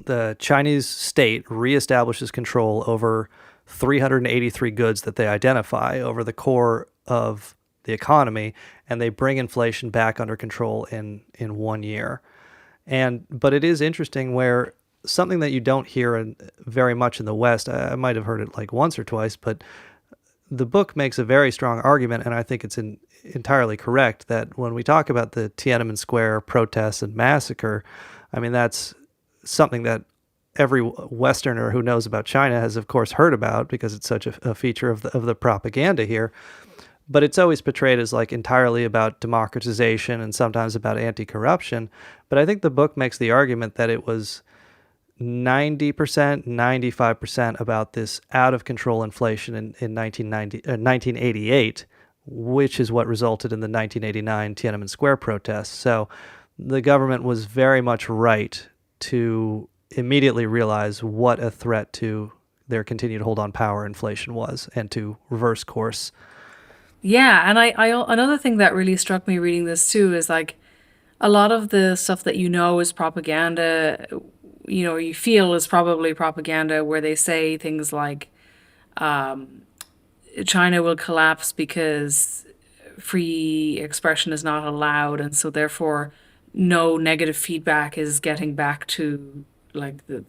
the Chinese state reestablishes control over 383 goods that they identify over the core of the economy, and they bring inflation back under control in 1 year. But it is interesting where something that you don't hear very much in the West, I might have heard it like once or twice, but the book makes a very strong argument, and I think it's entirely correct, that when we talk about the Tiananmen Square protests and massacre, I mean, that's something that every Westerner who knows about China has, of course, heard about because it's such a feature of the propaganda here. But it's always portrayed as like entirely about democratization and sometimes about anti-corruption. But I think the book makes the argument that it was 90%, 95% about this out-of-control inflation in 1988, which is what resulted in the 1989 Tiananmen Square protests. So the government was very much right to immediately realize what a threat to their continued hold on power inflation was and to reverse course. Yeah, and I another thing that really struck me reading this too is like a lot of the stuff that you know is propaganda, you feel is probably propaganda, where they say things like China will collapse because free expression is not allowed, and so therefore no negative feedback is getting back to like the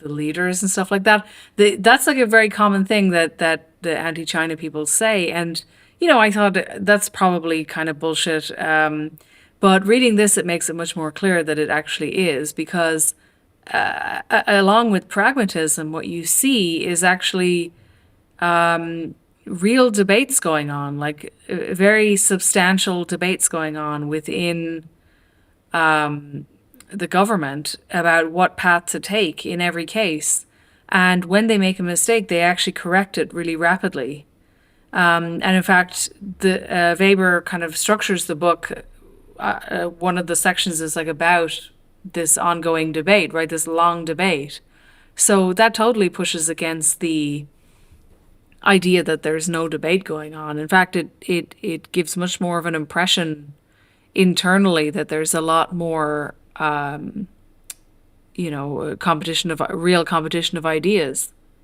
leaders and stuff like that. That's like a very common thing that the anti-China people say, and I thought that's probably kind of bullshit. But reading this, it makes it much more clear that it actually is, because along with pragmatism, what you see is actually real debates going on, like very substantial debates going on within the government about what path to take in every case. And when they make a mistake, they actually correct it really rapidly. And in fact, the Weber kind of structures the book. One of the sections is like about this ongoing debate, right? This long debate. So that totally pushes against the idea that there's no debate going on. In fact, it gives much more of an impression internally that there's a lot more, real competition of ideas.